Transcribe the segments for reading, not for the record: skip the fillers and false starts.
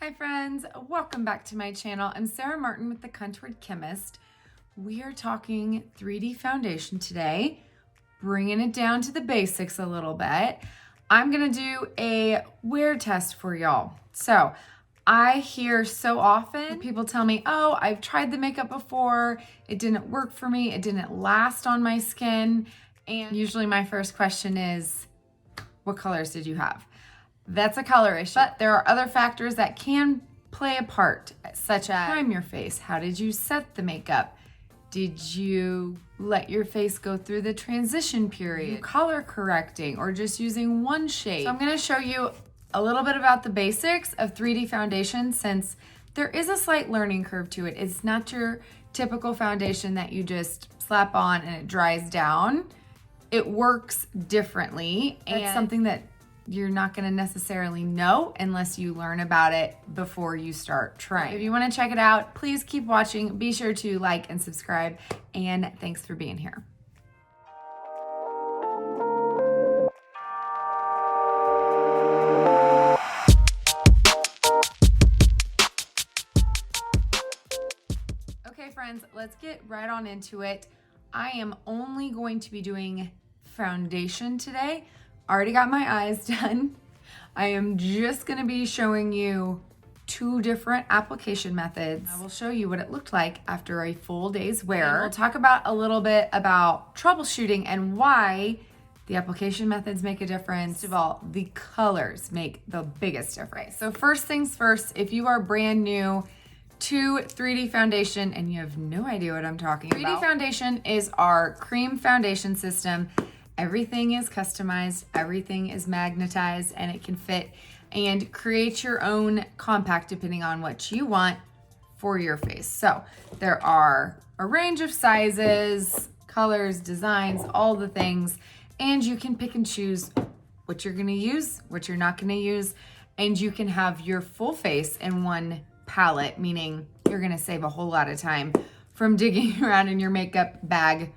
Hi friends, welcome back to my channel. I'm Sarah Martin with The Contoured Chemist. We are talking 3D foundation today, bringing it down to the basics a little bit. I'm gonna do a wear test for y'all. So I hear so often people tell me, oh, I've tried the makeup before, it didn't work for me, it didn't last on my skin. And usually my first question is, what colors did you have? That's a color issue. But there are other factors that can play a part, such as prime your face. How did you set the makeup? Did you let your face go through the transition period? Color correcting or just using one shade? So I'm gonna show you a little bit about the basics of 3D foundation since there is a slight learning curve to it. It's not your typical foundation that you just slap on and it dries down. It works differently and it's something that you're not gonna necessarily know unless you learn about it before you start trying. If you wanna check it out, please keep watching. Be sure to like and subscribe, and thanks for being here. Okay friends, let's get right on into it. I am only going to be doing foundation today. Already got my eyes done. I am just gonna be showing you two different application methods. I will show you what it looked like after a full day's wear. And we'll talk about a little bit about troubleshooting and why the application methods make a difference. First of all, the colors make the biggest difference. So first things first, if you are brand new to 3D foundation and you have no idea what I'm talking about, 3D foundation is our cream foundation system. Everything is customized, everything is magnetized, and it can fit and create your own compact depending on what you want for your face. So there are a range of sizes, colors, designs, all the things, and you can pick and choose what you're gonna use, what you're not gonna use, and you can have your full face in one palette, meaning you're gonna save a whole lot of time from digging around in your makeup bag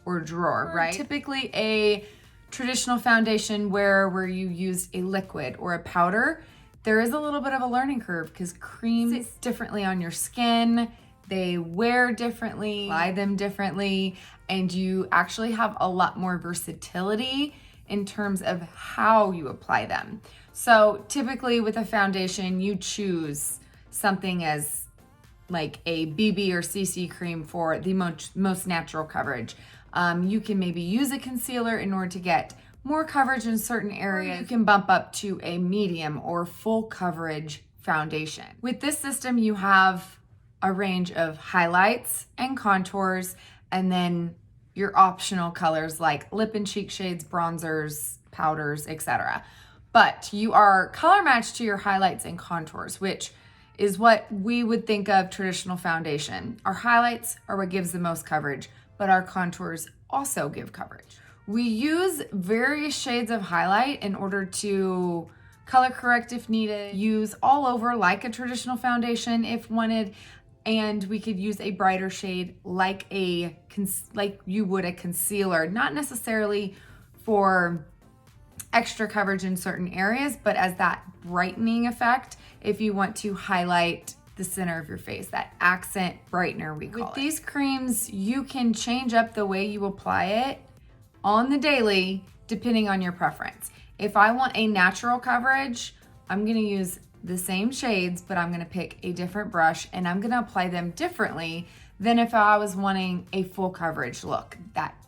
or drawer, right? Typically a traditional foundation where you use a liquid or a powder, there is a little bit of a learning curve because creams sit differently on your skin, they wear differently, apply them differently, and you actually have a lot more versatility in terms of how you apply them. So typically with a foundation, you choose something as like a BB or CC cream for the most natural coverage. You can maybe use a concealer in order to get more coverage in certain areas. You can bump up to a medium or full coverage foundation. With this system, you have a range of highlights and contours, and then your optional colors like lip and cheek shades, bronzers, powders, etc. But you are color matched to your highlights and contours, which is what we would think of traditional foundation. Our highlights are what gives the most coverage, but our contours also give coverage. We use various shades of highlight in order to color correct if needed, use all over like a traditional foundation if wanted, and we could use a brighter shade like you would a concealer, not necessarily for extra coverage in certain areas, but as that brightening effect if you want to highlight the center of your face, that accent brightener we call it. With these creams, you can change up the way you apply it on the daily depending on your preference. If I want a natural coverage, I'm gonna use the same shades, but I'm gonna pick a different brush and I'm gonna apply them differently than if I was wanting a full coverage look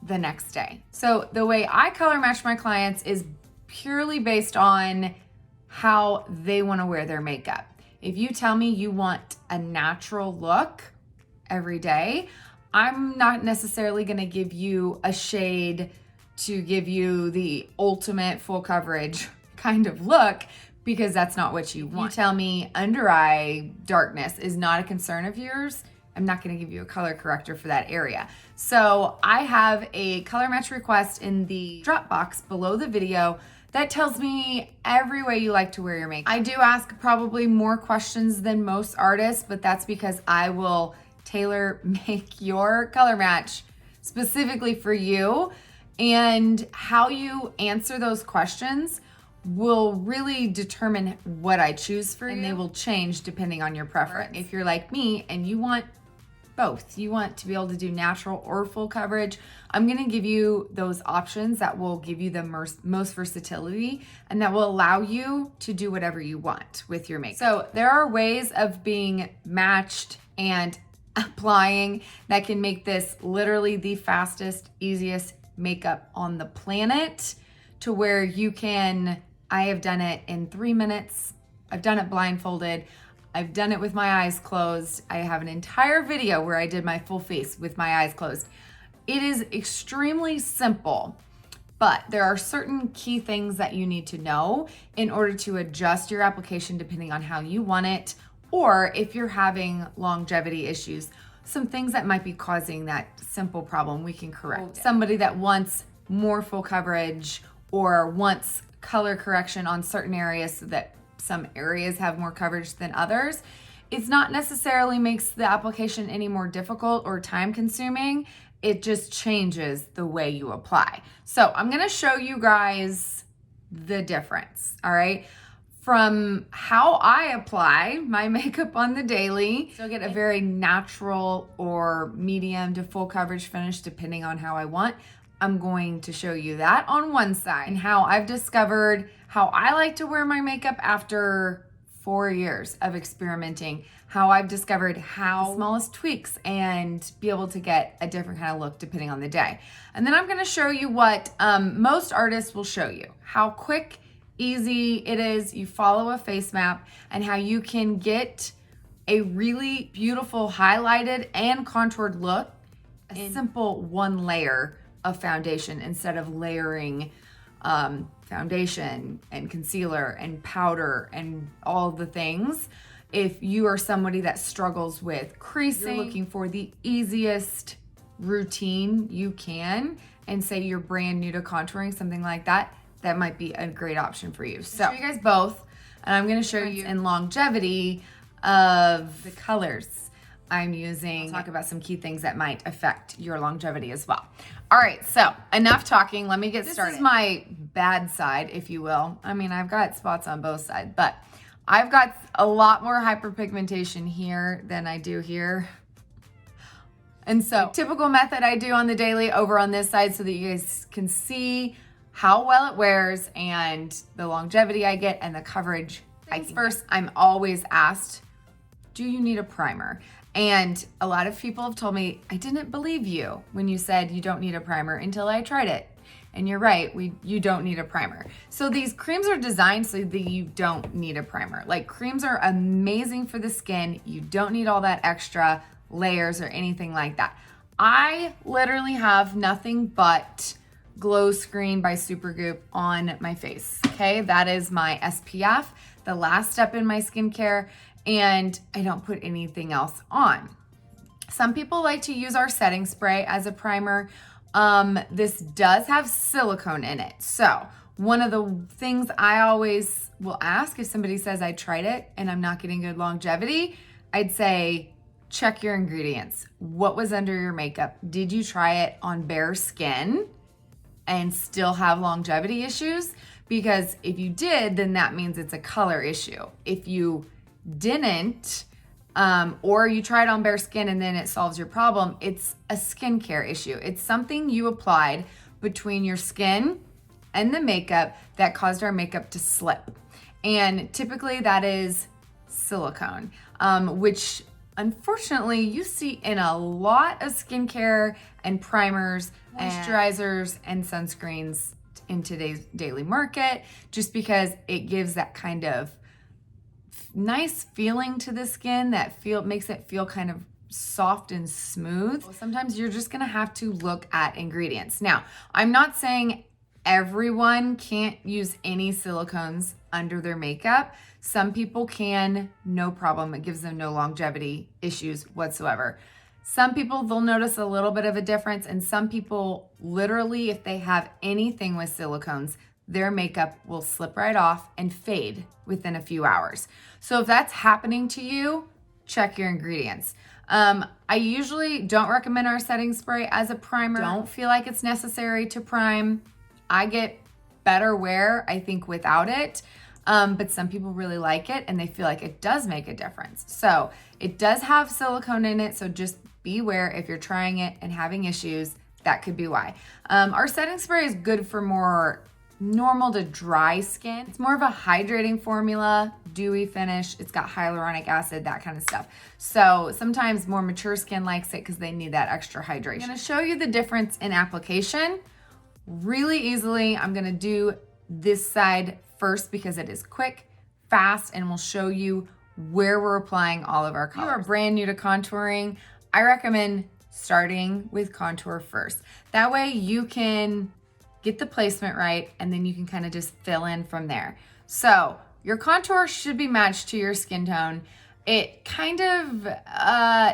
the next day. So the way I color match my clients is purely based on how they wanna wear their makeup. If you tell me you want a natural look every day, I'm not necessarily gonna give you a shade to give you the ultimate full coverage kind of look because that's not what you want. You tell me under eye darkness is not a concern of yours, I'm not gonna give you a color corrector for that area. So I have a color match request in the drop box below the video that tells me every way you like to wear your makeup. I do ask probably more questions than most artists, but that's because I will tailor make your color match specifically for you. And how you answer those questions will really determine what I choose for you, and they will change depending on your preference. If you're like me and you want both, you want to be able to do natural or full coverage, I'm gonna give you those options that will give you the most versatility and that will allow you to do whatever you want with your makeup. So there are ways of being matched and applying that can make this literally the fastest, easiest makeup on the planet, to where you can, I have done it in 3 minutes. I've done it blindfolded. I've done it with my eyes closed. I have an entire video where I did my full face with my eyes closed. It is extremely simple, but there are certain key things that you need to know in order to adjust your application depending on how you want it, or if you're having longevity issues, some things that might be causing that simple problem we can correct. Somebody that wants more full coverage or wants color correction on certain areas so that some areas have more coverage than others, it's not necessarily makes the application any more difficult or time consuming. It just changes the way you apply. So I'm gonna show you guys the difference, all right? From how I apply my makeup on the daily, so I get a very natural or medium to full coverage finish depending on how I want. I'm going to show you that on one side, and how I've discovered how I like to wear my makeup after 4 years of experimenting, how I've discovered how the smallest tweaks and be able to get a different kind of look depending on the day. And then I'm gonna show you what most artists will show you, how quick, easy it is. You follow a face map, and how you can get a really beautiful highlighted and contoured look, a simple one layer of foundation instead of layering foundation and concealer and powder and all the things. If you are somebody that struggles with creasing, you're looking for the easiest routine you can, and say you're brand new to contouring, something like that, that might be a great option for you. So I'll show you guys both, and I'm gonna show you in longevity of the colors I'm using. I'll talk about some key things that might affect your longevity as well. All right, so enough talking, let me get started. This is my bad side, if you will. I mean, I've got spots on both sides, but I've got a lot more hyperpigmentation here than I do here. And so typical method I do on the daily over on this side so that you guys can see how well it wears and the longevity I get and the coverage I get. First, I'm always asked, do you need a primer? And a lot of people have told me, I didn't believe you when you said you don't need a primer until I tried it. And you're right, you don't need a primer. So these creams are designed so that you don't need a primer. Like, creams are amazing for the skin. You don't need all that extra layers or anything like that. I literally have nothing but Glow Screen by Supergoop on my face, okay? That is my SPF, the last step in my skincare, and I don't put anything else on. Some people like to use our setting spray as a primer. This does have silicone in it. So one of the things I always will ask if somebody says I tried it and I'm not getting good longevity, I'd say, check your ingredients. What was under your makeup? Did you try it on bare skin and still have longevity issues? Because if you did, then that means it's a color issue. If you didn't, or you tried on bare skin and then it solves your problem, it's a skincare issue. It's something you applied between your skin and the makeup that caused our makeup to slip. And typically that is silicone, which unfortunately you see in a lot of skincare and primers, moisturizers, and sunscreens in today's daily market, just because it gives that kind of nice feeling to the skin that makes it feel kind of soft and smooth. Sometimes you're just gonna have to look at ingredients. Now, I'm not saying everyone can't use any silicones under their makeup. Some people can, no problem. It gives them no longevity issues whatsoever. Some people, they'll notice a little bit of a difference, and some people literally, if they have anything with silicones, their makeup will slip right off and fade within a few hours. So if that's happening to you, check your ingredients. I usually don't recommend our setting spray as a primer. Don't feel like it's necessary to prime. I get better wear, I think, without it. But some people really like it and they feel like it does make a difference. So it does have silicone in it. So just beware if you're trying it and having issues, that could be why. Our setting spray is good for more normal to dry skin. It's more of a hydrating formula, dewy finish. It's got hyaluronic acid, that kind of stuff. So sometimes more mature skin likes it because they need that extra hydration. I'm gonna show you the difference in application really easily. I'm gonna do this side first because it is quick, fast, and will show you where we're applying all of our colors. If you are brand new to contouring, I recommend starting with contour first. That way you can get the placement right, and then you can kind of just fill in from there. So your contour should be matched to your skin tone. It kind of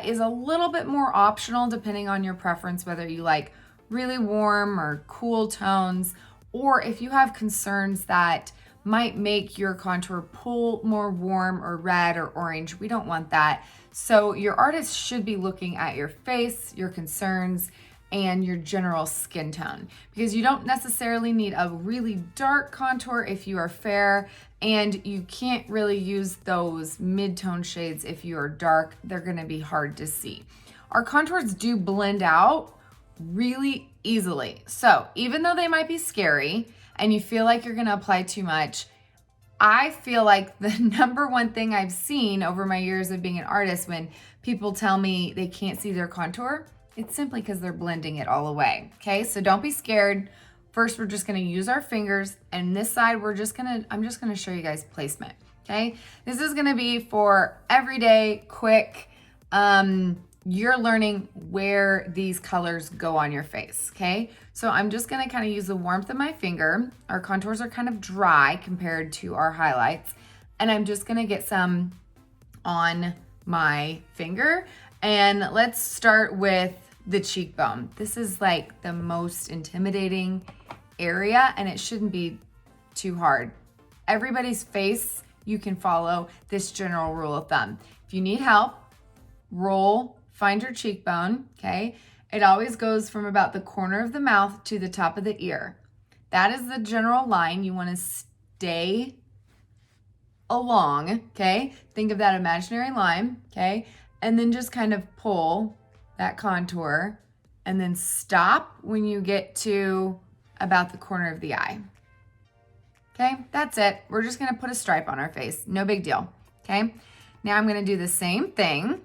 is a little bit more optional depending on your preference, whether you like really warm or cool tones, or if you have concerns that might make your contour pull more warm or red or orange. We don't want that. So your artist should be looking at your face, your concerns, and your general skin tone, because you don't necessarily need a really dark contour if you are fair, and you can't really use those mid-tone shades if you are dark. They're gonna be hard to see. Our contours do blend out really easily. So even though they might be scary and you feel like you're gonna apply too much, I feel like the number one thing I've seen over my years of being an artist when people tell me they can't see their contour, it's simply because they're blending it all away, okay? So don't be scared. First, we're just gonna use our fingers, and this side, I'm just gonna show you guys placement, okay? This is gonna be for everyday, quick, you're learning where these colors go on your face, okay? So I'm just gonna kind of use the warmth of my finger. Our contours are kind of dry compared to our highlights. And I'm just gonna get some on my finger. And let's start with the cheekbone. This is like the most intimidating area, and it shouldn't be too hard. Everybody's face, you can follow this general rule of thumb. If you need help, find your cheekbone, okay? It always goes from about the corner of the mouth to the top of the ear. That is the general line you want to stay along, okay? Think of that imaginary line, okay? And then just kind of pull that contour and then stop when you get to about the corner of the eye. Okay, that's it. We're just gonna put a stripe on our face. No big deal, okay? Now I'm gonna do the same thing.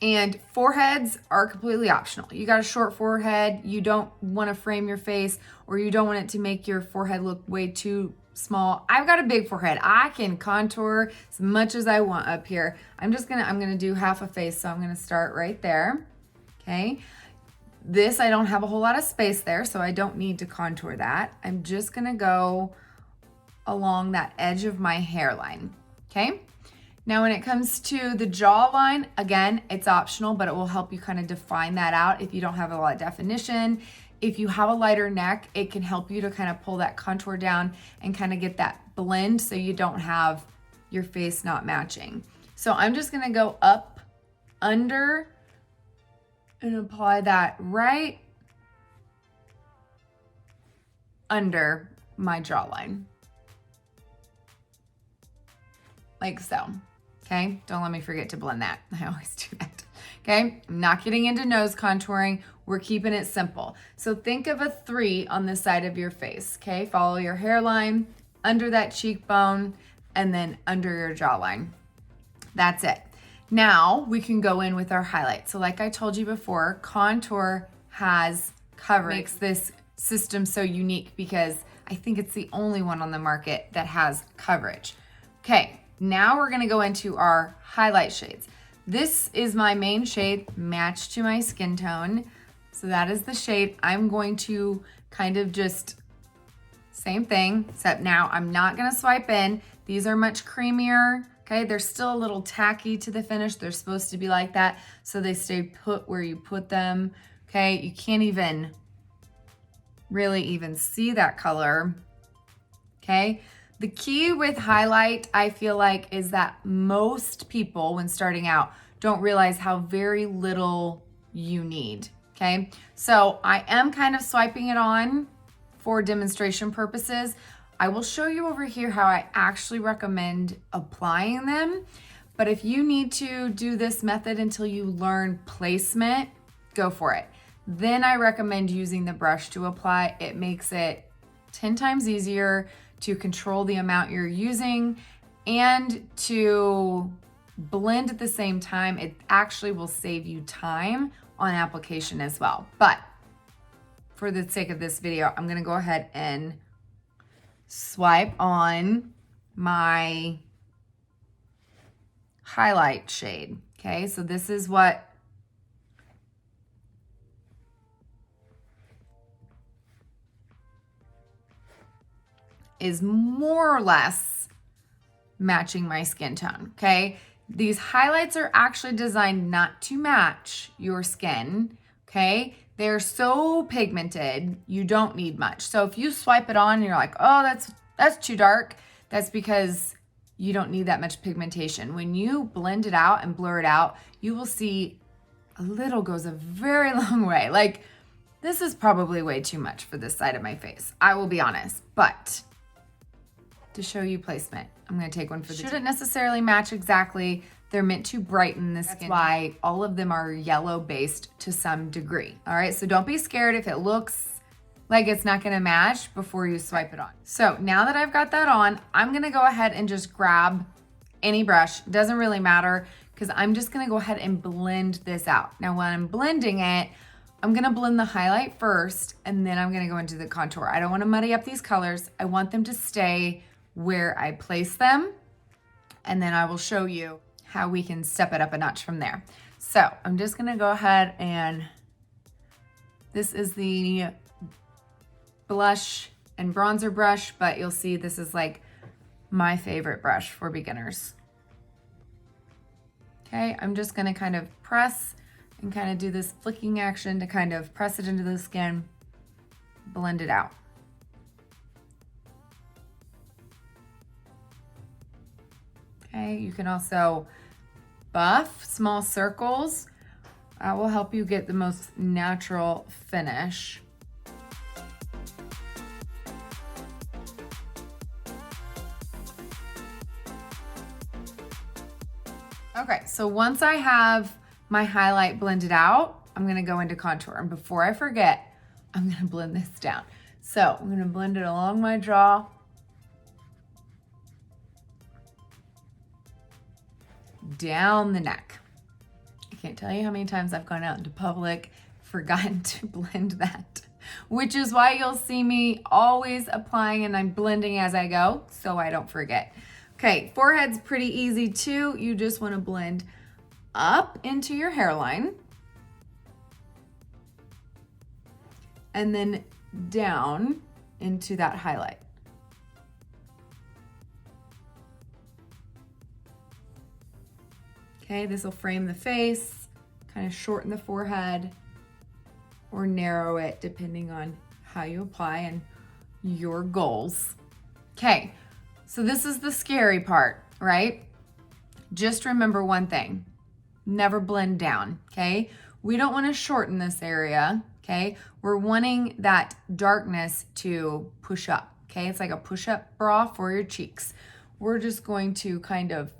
And foreheads are completely optional. You got a short forehead, you don't want to frame your face, or you don't want it to make your forehead look way too small. I've got a big forehead. I can contour as much as I want up here. I'm gonna do half a face, so I'm gonna start right there, okay? This, I don't have a whole lot of space there, so I don't need to contour that. I'm just gonna go along that edge of my hairline, okay? Now, when it comes to the jawline, again, it's optional, but it will help you kind of define that out if you don't have a lot of definition. If you have a lighter neck, it can help you to kind of pull that contour down and kind of get that blend so you don't have your face not matching. So I'm just gonna go up, under, and apply that right under my jawline. Like so. Okay, don't let me forget to blend that. I always do that. Okay, I'm not getting into nose contouring. We're keeping it simple. So think of a 3 on the side of your face. Okay, follow your hairline, under that cheekbone, and then under your jawline. That's it. Now we can go in with our highlight. So like I told you before, contour has coverage. Makes this system so unique because I think it's the only one on the market that has coverage. Okay. Now we're gonna go into our highlight shades. This is my main shade, matched to my skin tone. So that is the shade. I'm going to kind of just, same thing, except now I'm not gonna swipe in. These are much creamier, okay? They're still a little tacky to the finish. They're supposed to be like that, so they stay put where you put them, okay? You can't even really even see that color, okay? The key with highlight, I feel like, is that most people, when starting out, don't realize how very little you need, okay? So I am kind of swiping it on for demonstration purposes. I will show you over here how I actually recommend applying them. But if you need to do this method until you learn placement, go for it. Then I recommend using the brush to apply. It makes it 10 times easier to control the amount you're using and to blend at the same time. It actually will save you time on application as well. But for the sake of this video, I'm gonna go ahead and swipe on my highlight shade. Okay, so this is what is more or less matching my skin tone. Okay, these highlights are actually designed not to match your skin. Okay, they're so pigmented, you don't need much. So if you swipe it on and you're like, oh, that's too dark, that's because you don't need that much pigmentation. When you blend it out and blur it out, you will see a little goes a very long way. Like, this is probably way too much for this side of my face, I will be honest. But to show you placement, I'm gonna take one for the team. Shouldn't necessarily match exactly. They're meant to brighten the skin. That's why all of them are yellow based to some degree. All right, so don't be scared if it looks like it's not gonna match before you swipe it on. So now that I've got that on, I'm gonna go ahead and just grab any brush. Doesn't really matter, because I'm just gonna go ahead and blend this out. Now when I'm blending it, I'm gonna blend the highlight first, and then I'm gonna go into the contour. I don't wanna muddy up these colors. I want them to stay where I place them, and then I will show you how we can step it up a notch from there. So I'm just gonna go ahead and, this is the blush and bronzer brush, but you'll see this is like my favorite brush for beginners. Okay, I'm just gonna kind of press and kind of do this flicking action to kind of press it into the skin, blend it out. Okay, you can also buff small circles. That will help you get the most natural finish. Okay, so once I have my highlight blended out, I'm gonna go into contour. And before I forget, I'm gonna blend this down. So I'm gonna blend it along my jaw, down the neck. I can't tell you how many times I've gone out into public, forgotten to blend that, which is why you'll see me always applying and I'm blending as I go so I don't forget. Okay, forehead's pretty easy too. You just want to blend up into your hairline and then down into that highlight. Okay, this will frame the face, kind of shorten the forehead or narrow it depending on how you apply and your goals. Okay, so this is the scary part, right? Just remember one thing, never blend down, okay? We don't want to shorten this area, okay? We're wanting that darkness to push up, okay? It's like a push-up bra for your cheeks. We're just going to kind of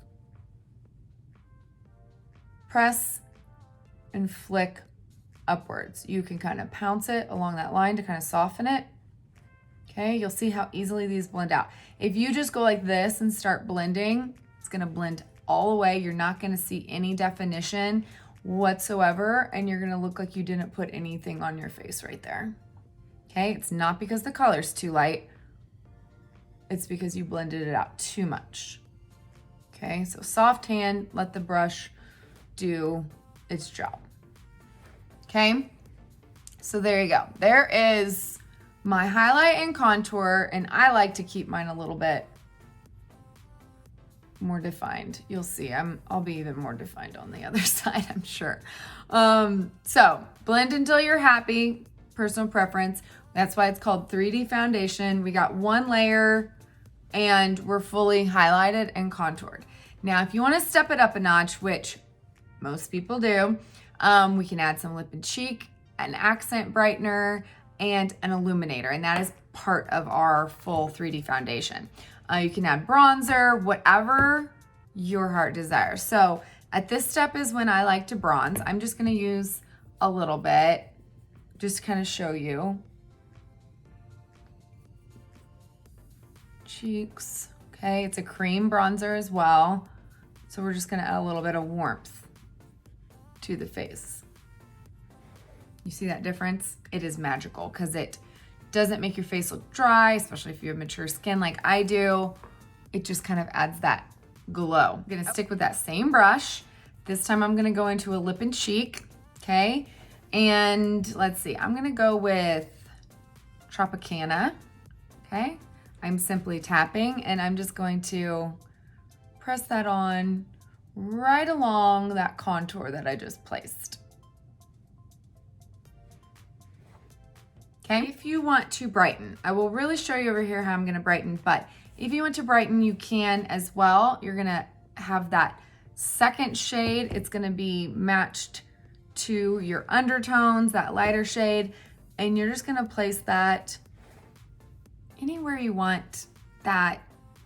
press and flick upwards. You can kind of pounce it along that line to kind of soften it. Okay, you'll see how easily these blend out. If you just go like this and start blending, it's gonna blend all the way. You're not gonna see any definition whatsoever, and you're gonna look like you didn't put anything on your face right there. Okay, it's not because the color's too light, it's because you blended it out too much. Okay, so soft hand, let the brush do its job. Okay, so there you go. There is my highlight and contour, and I like to keep mine a little bit more defined. You'll see I'll be even more defined on the other side, I'm sure. So blend until you're happy, personal preference. That's why it's called 3D foundation. We got one layer and we're fully highlighted and contoured. Now, if you want to step it up a notch, which most people do, we can add some lip and cheek, an accent brightener, and an illuminator, and that is part of our full 3D foundation. You can add bronzer, whatever your heart desires. So at this step is when I like to bronze. I'm just gonna use a little bit, just to kind of show you. Cheeks, okay, it's a cream bronzer as well. So we're just gonna add a little bit of warmth to the face. You see that difference? It is magical because it doesn't make your face look dry, especially if you have mature skin like I do. It just kind of adds that glow. I'm gonna stick with that same brush. This time I'm gonna go into a lip and cheek, okay? And let's see, I'm gonna go with Tropicana, okay? I'm simply tapping and I'm just going to press that on right along that contour that I just placed. Okay, if you want to brighten, I will really show you over here how I'm gonna brighten, but if you want to brighten, you can as well. You're gonna have that second shade. It's gonna be matched to your undertones, that lighter shade, and you're just gonna place that anywhere you want that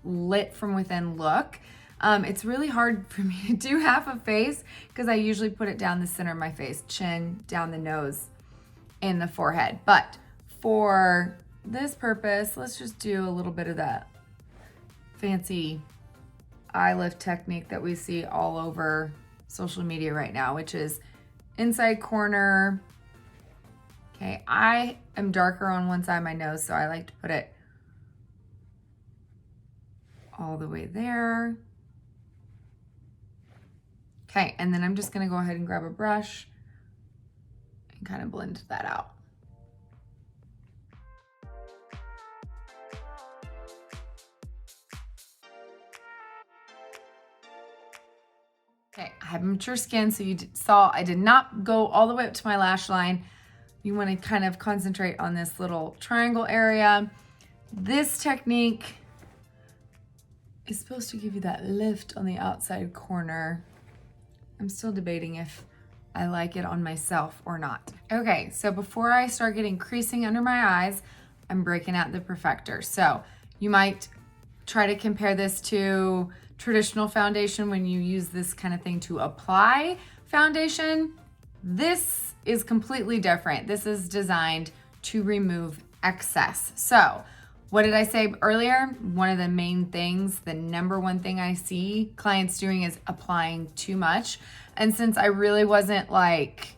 lit from within look. It's really hard for me to do half a face because I usually put it down the center of my face, chin, down the nose, and the forehead. But for this purpose, let's just do a little bit of that fancy eye lift technique that we see all over social media right now, which is inside corner. Okay, I am darker on one side of my nose, so I like to put it all the way there. Okay, and then I'm just gonna go ahead and grab a brush and kind of blend that out. Okay, I have mature skin, so you saw I did not go all the way up to my lash line. You want to kind of concentrate on this little triangle area. This technique is supposed to give you that lift on the outside corner. I'm still debating if I like it on myself or not. Okay, so before I start getting creasing under my eyes, I'm breaking out the Perfector. So you might try to compare this to traditional foundation when you use this kind of thing to apply foundation. This is completely different. This is designed to remove excess. So what did I say earlier? One of the main things, the number one thing I see clients doing is applying too much. And since I really wasn't like,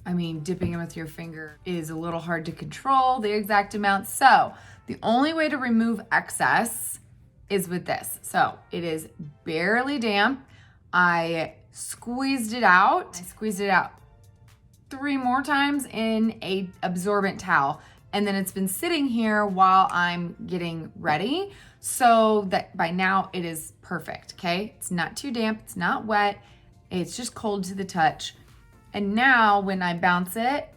dipping in with your finger is a little hard to control the exact amount. So the only way to remove excess is with this. So it is barely damp. I squeezed it out. 3 more times in a absorbent towel. And then it's been sitting here while I'm getting ready so that by now it is perfect, okay? It's not too damp, it's not wet, it's just cold to the touch. And now when I bounce it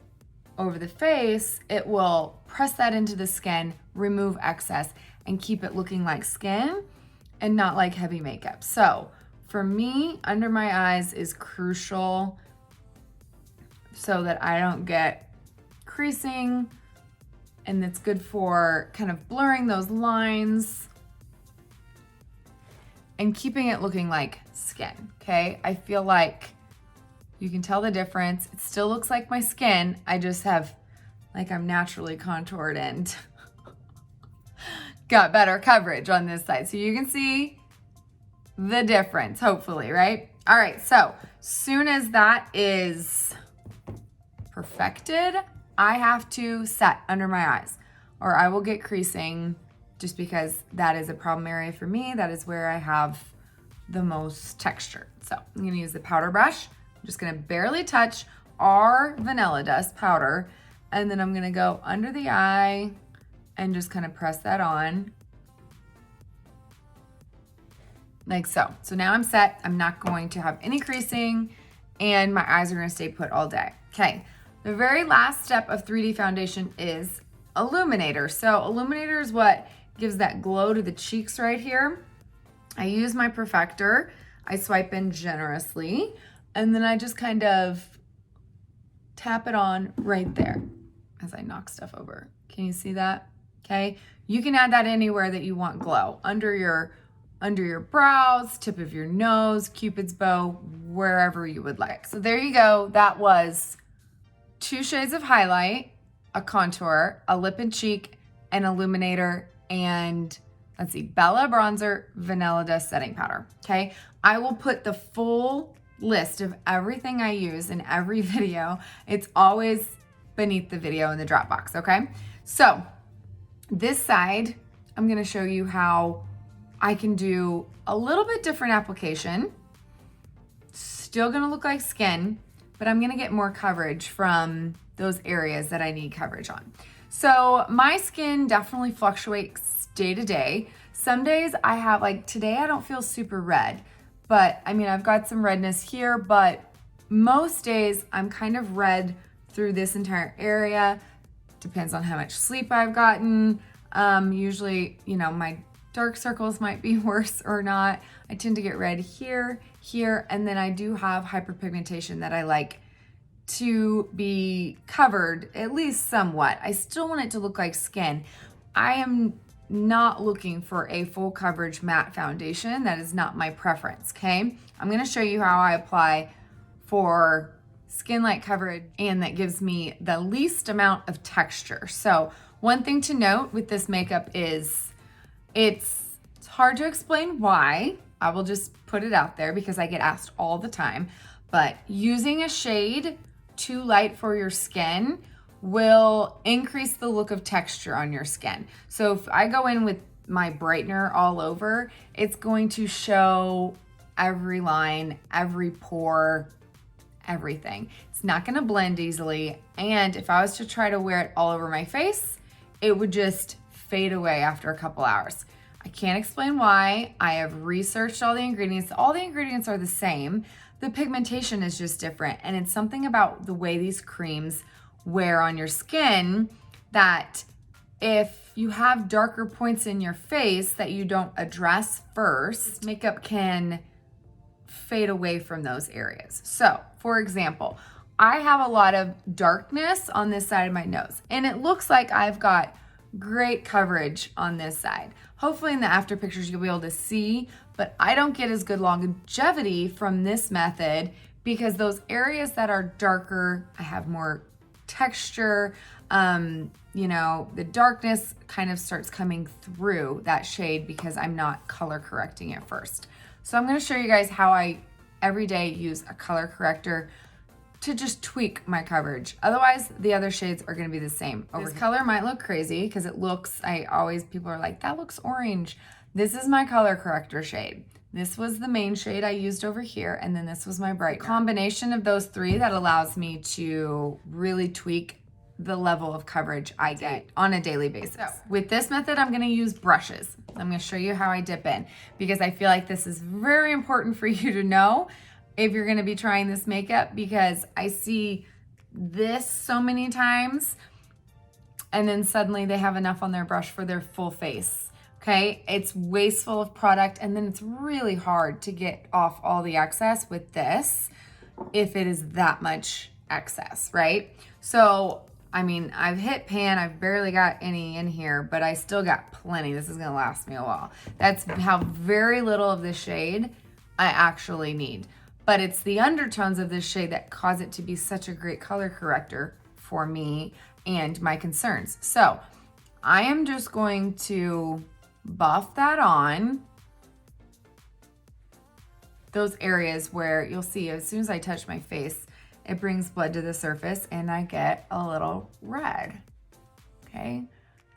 over the face, it will press that into the skin, remove excess, and keep it looking like skin and not like heavy makeup. So for me, under my eyes is crucial so that I don't get creasing, and it's good for kind of blurring those lines and keeping it looking like skin, okay? I feel like you can tell the difference. It still looks like my skin. I just have, like, I'm naturally contoured and got better coverage on this side. So you can see the difference, hopefully, right? All right, so soon as that is perfected, I have to set under my eyes or I will get creasing just because that is a problem area for me. That is where I have the most texture. So I'm gonna use the powder brush. I'm just gonna barely touch our vanilla dust powder, and then I'm gonna go under the eye and just kind of press that on like so. So now I'm set. I'm not going to have any creasing and my eyes are gonna stay put all day. Okay, the very last step of 3D foundation is illuminator. So illuminator is what gives that glow to the cheeks right here. I use my Perfector. I swipe in generously, and then I just kind of tap it on right there as I knock stuff over. Can you see that? okay? You can add that anywhere that you want glow, under your brows, tip of your nose, Cupid's bow, wherever you would like. So there you go. That was 2 shades of highlight, a contour, a lip and cheek, an illuminator, and let's see, Bella bronzer, vanilla dust setting powder, okay? I will put the full list of everything I use in every video. It's always beneath the video in the Dropbox, okay? So this side, I'm gonna show you how I can do a little bit different application. Still gonna look like skin, but I'm gonna get more coverage from those areas that I need coverage on. So my skin definitely fluctuates day to day. Some days I have, like today I don't feel super red, but I mean, I've got some redness here, but most days I'm kind of red through this entire area. Depends on how much sleep I've gotten. Usually, you know, my dark circles might be worse or not. I tend to get red here, here, and then I do have hyperpigmentation that I like to be covered at least somewhat. I still want it to look like skin. I am not looking for a full coverage matte foundation. That is not my preference, okay? I'm gonna show you how I apply for skin-like coverage, and that gives me the least amount of texture. So one thing to note with this makeup is it's hard to explain why. I will just put it out there because I get asked all the time, but using a shade too light for your skin will increase the look of texture on your skin. So if I go in with my brightener all over, it's going to show every line, every pore, everything. It's not gonna blend easily. And if I was to try to wear it all over my face, it would just fade away after a couple hours. I can't explain why. I have researched all the ingredients. All the ingredients are the same. The pigmentation is just different. And it's something about the way these creams wear on your skin that if you have darker points in your face that you don't address first, makeup can fade away from those areas. So, for example, I have a lot of darkness on this side of my nose, and it looks like I've got great coverage on this side. Hopefully in the after pictures you'll be able to see, but I don't get as good longevity from this method because those areas that are darker, I have more texture. You know, the darkness kind of starts coming through that shade because I'm not color correcting it first. So I'm gonna show you guys how I every day use a color corrector to just tweak my coverage. Otherwise, the other shades are gonna be the same. This color might look crazy because it looks, people are like, that looks orange. This is my color corrector shade. This was the main shade I used over here, and then this was my bright combination of those three that allows me to really tweak the level of coverage I get on a daily basis. So, with this method, I'm gonna use brushes. I'm gonna show you how I dip in because I feel like this is very important for you to know if you're gonna be trying this makeup, because I see this so many times and then suddenly they have enough on their brush for their full face, okay? It's wasteful of product, and then it's really hard to get off all the excess with this if it is that much excess, right? So, I mean, I've hit pan, I've barely got any in here, but I still got plenty. This is gonna last me a while. That's how very little of this shade I actually need. But it's the undertones of this shade that cause it to be such a great color corrector for me and my concerns. So I am just going to buff that on those areas where you'll see as soon as I touch my face, it brings blood to the surface and I get a little red, okay?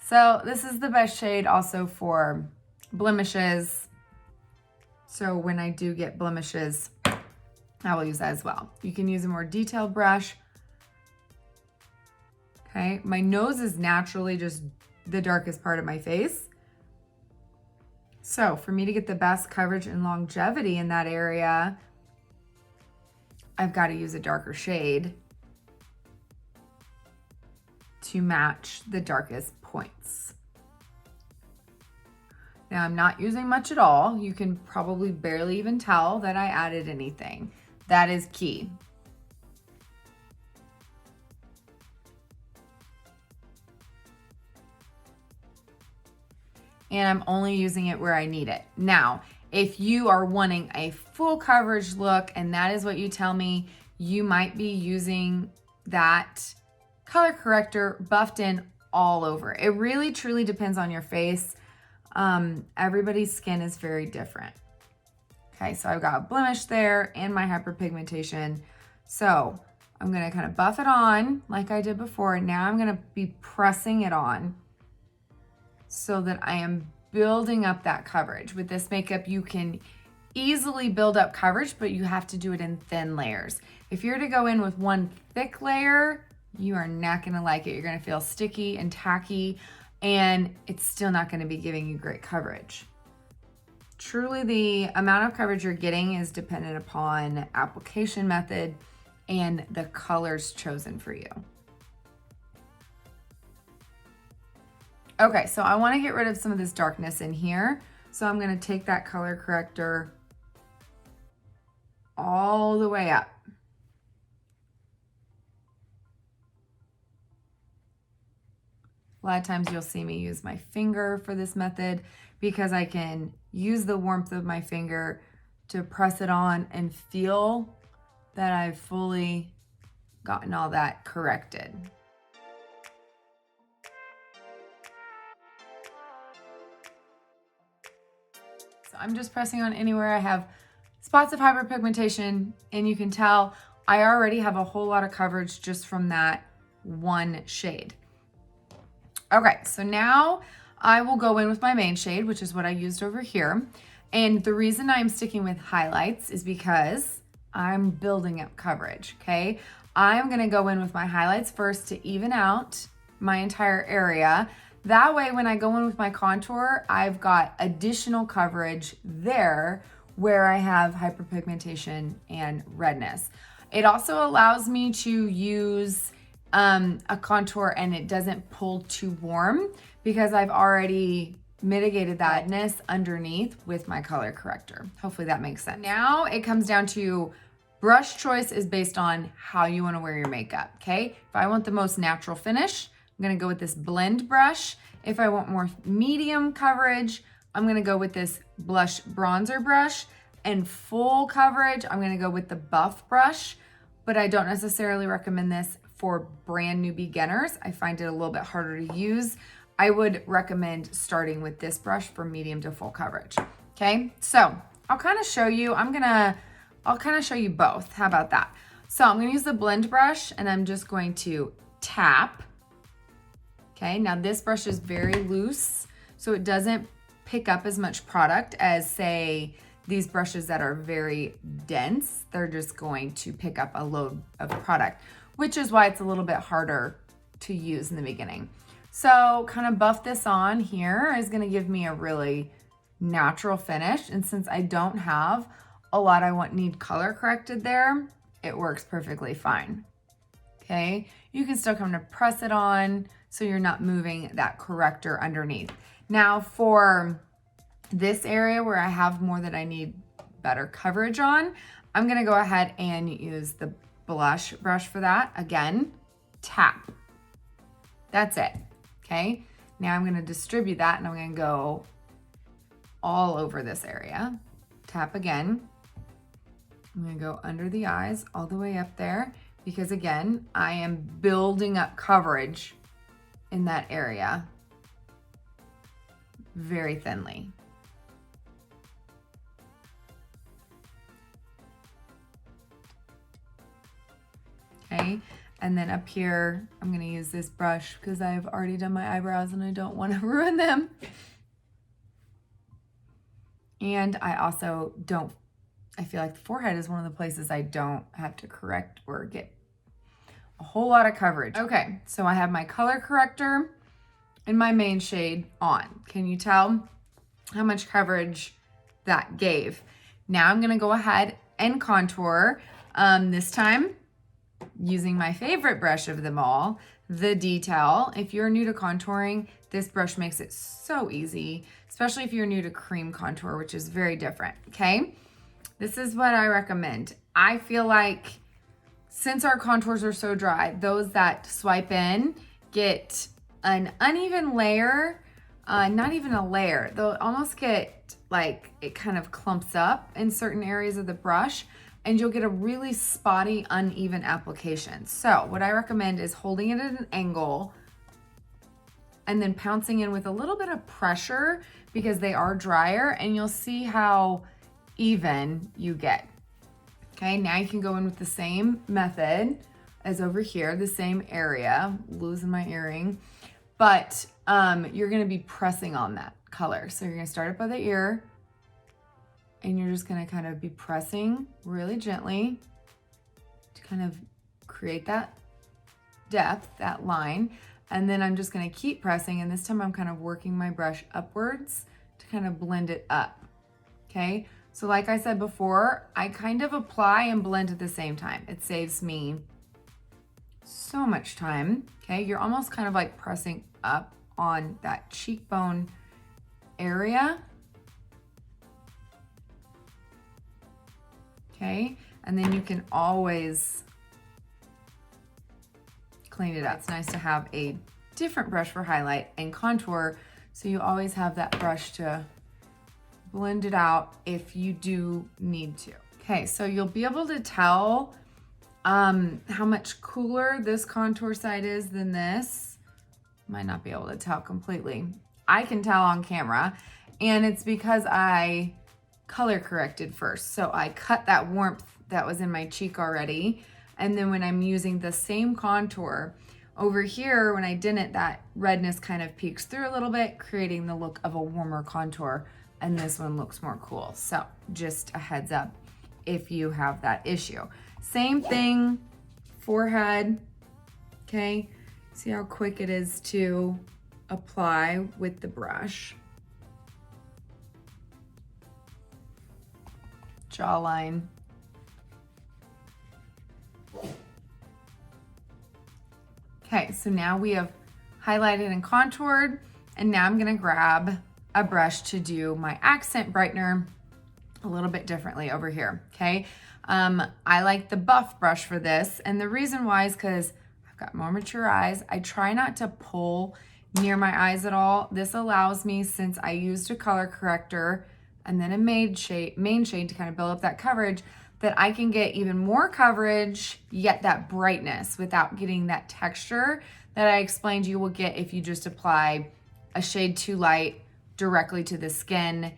So this is the best shade also for blemishes. So when I do get blemishes, I will use that as well. You can use a more detailed brush. Okay, my nose is naturally just the darkest part of my face. So for me to get the best coverage and longevity in that area, I've got to use a darker shade to match the darkest points. Now I'm not using much at all. You can probably barely even tell that I added anything. That is key. and I'm only using it where I need it. Now, if you are wanting a full coverage look and that is what you tell me, you might be using that color corrector buffed in all over. It really truly depends on your face. Everybody's skin is very different. Okay, so I've got a blemish there and my hyperpigmentation. So I'm gonna kind of buff it on like I did before. Now I'm gonna be pressing it on so that I am building up that coverage. With this makeup, you can easily build up coverage, but you have to do it in thin layers. If you're to go in with one thick layer, you are not gonna like it. You're gonna feel sticky and tacky, and it's still not gonna be giving you great coverage. Truly, the amount of coverage you're getting is dependent upon application method and the colors chosen for you. Okay, so I want to get rid of some of this darkness in here. So I'm going to take that color corrector all the way up. A lot of times you'll see me use my finger for this method because I can use the warmth of my finger to press it on and feel that I've fully gotten all that corrected. So I'm just pressing on anywhere I have spots of hyperpigmentation, and you can tell I already have a whole lot of coverage just from that one shade. Okay, so now I will go in with my main shade, which is what I used over here. And the reason I'm sticking with highlights is because I'm building up coverage, okay? I'm gonna go in with my highlights first to even out my entire area. That way, when I go in with my contour, I've got additional coverage there where I have hyperpigmentation and redness. It also allows me to use a contour and it doesn't pull too warm because I've already mitigated that redness underneath with my color corrector. Hopefully that makes sense. Now it comes down to brush choice is based on how you want to wear your makeup, okay? If I want the most natural finish, I'm gonna go with this blend brush. If I want more medium coverage, I'm gonna go with this blush bronzer brush. And full coverage, I'm gonna go with the buff brush, but I don't necessarily recommend this for brand new beginners. I find it a little bit harder to use. I would recommend starting with this brush for medium to full coverage, okay? So I'll kind of show you, I'll kind of show you both. How about that? So I'm gonna use the blend brush and I'm just going to tap. Okay, now this brush is very loose, so it doesn't pick up as much product as, say, these brushes that are very dense. They're just going to pick up a load of product, which is why it's a little bit harder to use in the beginning. So kind of buff this on here is gonna give me a really natural finish. And since I don't have a lot need color corrected there, it works perfectly fine. Okay, you can still come to press it on so you're not moving that corrector underneath. Now for this area where I have more that I need better coverage on, I'm gonna go ahead and use the blush brush for that. Again, tap. That's it, okay? Now I'm gonna distribute that and I'm gonna go all over this area. Tap again. I'm gonna go under the eyes all the way up there because again, I am building up coverage in that area very thinly. Okay, and then up here, I'm gonna use this brush because I've already done my eyebrows and I don't wanna ruin them. And I also I feel like the forehead is one of the places I don't have to correct or get a whole lot of coverage. Okay, so I have my color corrector and my main shade on. Can you tell how much coverage that gave? Now I'm gonna go ahead and contour, this time using my favorite brush of them all, the Detail. If you're new to contouring, this brush makes it so easy, especially if you're new to cream contour, which is very different, okay? This is what I recommend. I feel like since our contours are so dry, those that swipe in get an uneven layer, not even a layer. They'll almost get like it kind of clumps up in certain areas of the brush, and you'll get a really spotty, uneven application. So what I recommend is holding it at an angle and then pouncing in with a little bit of pressure because they are drier, and you'll see how even you get. Okay, now you can go in with the same method as over here, the same area, losing my earring, but you're gonna be pressing on that color. So you're gonna start up by the ear, and you're just gonna kind of be pressing really gently to kind of create that depth, that line. And then I'm just gonna keep pressing, and this time I'm kind of working my brush upwards to kind of blend it up, okay? So like I said before, I kind of apply and blend at the same time. It saves me so much time, okay? You're almost kind of like pressing up on that cheekbone area, okay? And then you can always clean it up. It's nice to have a different brush for highlight and contour, so you always have that brush to blend it out if you do need to. Okay, so you'll be able to tell how much cooler this contour side is than this. Might not be able to tell completely. I can tell on camera, and it's because I color corrected first. So I cut that warmth that was in my cheek already, and then when I'm using the same contour over here, when I didn't, that redness kind of peeks through a little bit, creating the look of a warmer contour, and this one looks more cool. So just a heads up if you have that issue. Same thing, forehead, okay? See how quick it is to apply with the brush. Jawline. Okay, so now we have highlighted and contoured, and now I'm gonna grab a brush to do my accent brightener a little bit differently over here, okay? I like the buff brush for this, and the reason why is because I've got more mature eyes. I try not to pull near my eyes at all. This allows me, since I used a color corrector and then a main shade to kind of build up that coverage, that I can get even more coverage, yet that brightness without getting that texture that I explained you will get if you just apply a shade too light directly to the skin.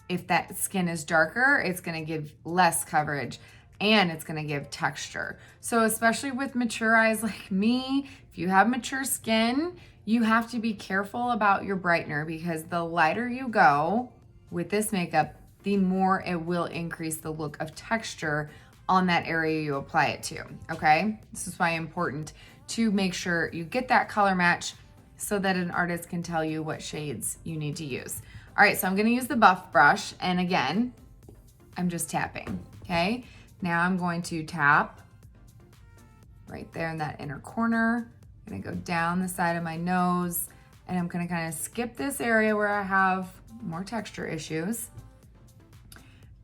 If that skin is darker, it's gonna give less coverage and it's gonna give texture. So especially with mature eyes like me, if you have mature skin, you have to be careful about your brightener, because the lighter you go with this makeup, the more it will increase the look of texture on that area you apply it to, okay? This is why it's important to make sure you get that color match so that an artist can tell you what shades you need to use. All right, so I'm gonna use the buff brush, and again, I'm just tapping, okay? Now I'm going to tap right there in that inner corner. I'm gonna go down the side of my nose, and I'm gonna kind of skip this area where I have more texture issues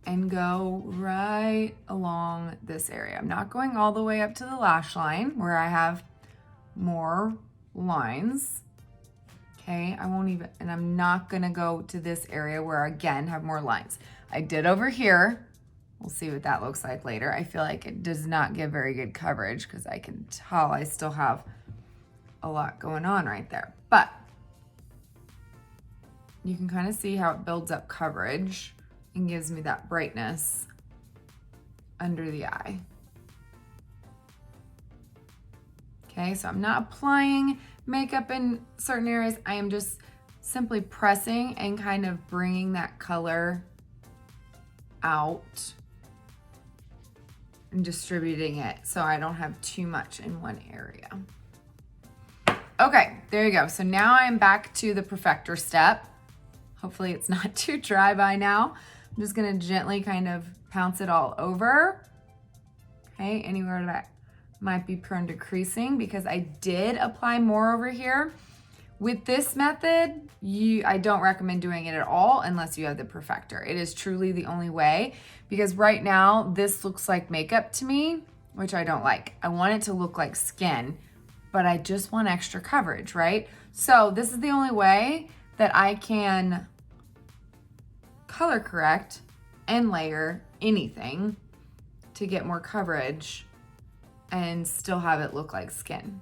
and go right along this area. I'm not going all the way up to the lash line where I have more lines. Okay, I won't even, and I'm not gonna go to this area where I again have more lines. I did over here. We'll see what that looks like later. I feel like it does not give very good coverage because I can tell I still have a lot going on right there. But you can kind of see how it builds up coverage and gives me that brightness under the eye. Okay, so I'm not applying makeup in certain areas. I am just simply pressing and kind of bringing that color out and distributing it so I don't have too much in one area. Okay, there you go. So now I'm back to the perfector step. Hopefully it's not too dry by now. I'm just gonna gently kind of pounce it all over. Okay, anywhere that might be prone to creasing, because I did apply more over here. With this method, I don't recommend doing it at all unless you have the perfector. It is truly the only way, because right now this looks like makeup to me, which I don't like. I want it to look like skin, but I just want extra coverage, right? So this is the only way that I can color correct and layer anything to get more coverage and still have it look like skin.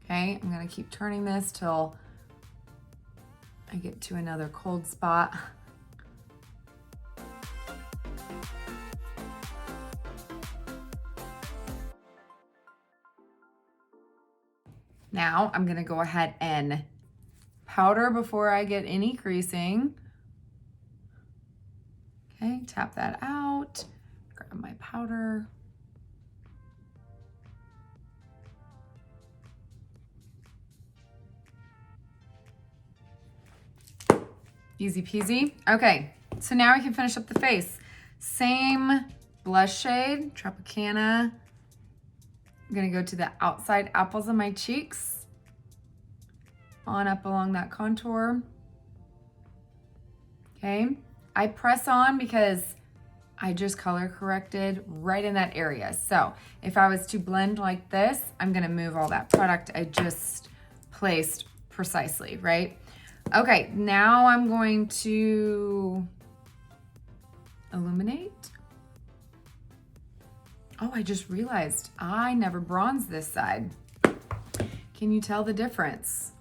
Okay, I'm gonna keep turning this till I get to another cold spot. Now I'm gonna go ahead and powder before I get any creasing. Okay, tap that out, grab my powder. Easy peasy. Okay, so now we can finish up the face. Same blush shade, Tropicana. I'm gonna go to the outside apples of my cheeks, on up along that contour. Okay, I press on because I just color corrected right in that area. So if I was to blend like this, I'm gonna move all that product I just placed precisely, right? Okay, now I'm going to illuminate. Oh, I just realized I never bronzed this side. Can you tell the difference?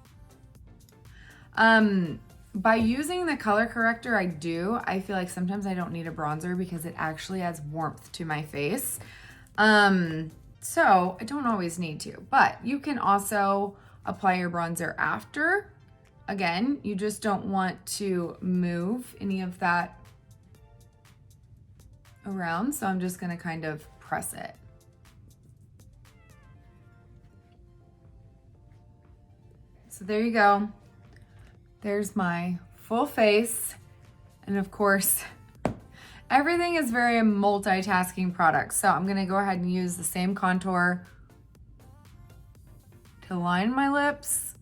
By using the color corrector I feel like sometimes I don't need a bronzer because it actually adds warmth to my face. So I don't always need to, but you can also apply your bronzer after. Again, you just don't want to move any of that around, so I'm just gonna kind of press it. So there you go. There's my full face. And of course, everything is very multitasking product. So I'm gonna go ahead and use the same contour to line my lips,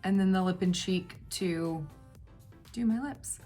and then the lip and cheek to do my lips.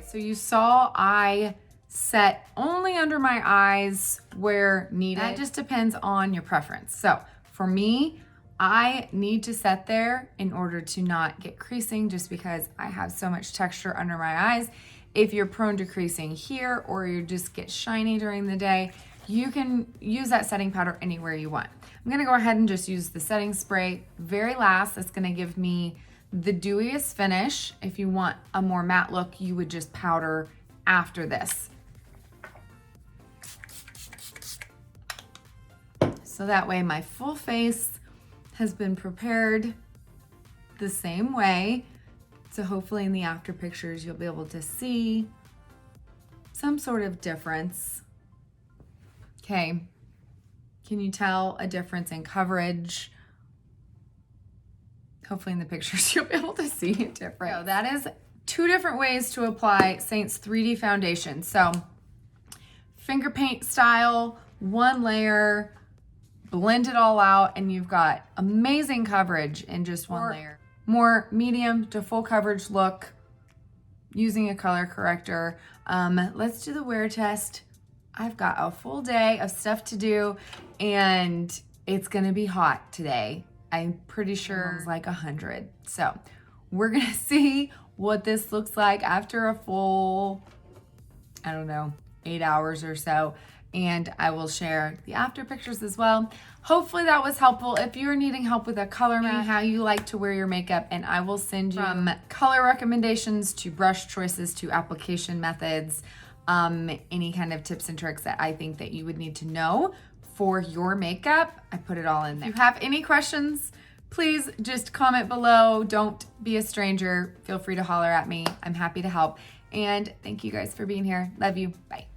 So you saw I set only under my eyes where needed. That just depends on your preference. So for me, I need to set there in order to not get creasing just because I have so much texture under my eyes. If you're prone to creasing here or you just get shiny during the day, you can use that setting powder anywhere you want. I'm gonna go ahead and just use the setting spray very last. That's gonna give me the dewiest finish. If you want a more matte look, you would just powder after this. So that way my full face has been prepared the same way. So hopefully in the after pictures, you'll be able to see some sort of difference. Okay, can you tell a difference in coverage? Hopefully in the pictures you'll be able to see it different. So that is 2 different ways to apply Seint's 3D foundation. So finger paint style, 1 layer, blend it all out, and you've got amazing coverage in just 1 layer. More medium to full coverage look using a color corrector. Let's do the wear test. I've got a full day of stuff to do and it's gonna be hot today. I'm pretty sure it's like 100. So we're gonna see what this looks like after a full, I don't know, 8 hours or so. And I will share the after pictures as well. Hopefully that was helpful. If you're needing help with a color match, how you like to wear your makeup, and I will send you from color recommendations to brush choices to application methods, any kind of tips and tricks that I think that you would need to know for your makeup. I put it all in there. If you have any questions, please just comment below. Don't be a stranger. Feel free to holler at me. I'm happy to help. And thank you guys for being here. Love you. Bye.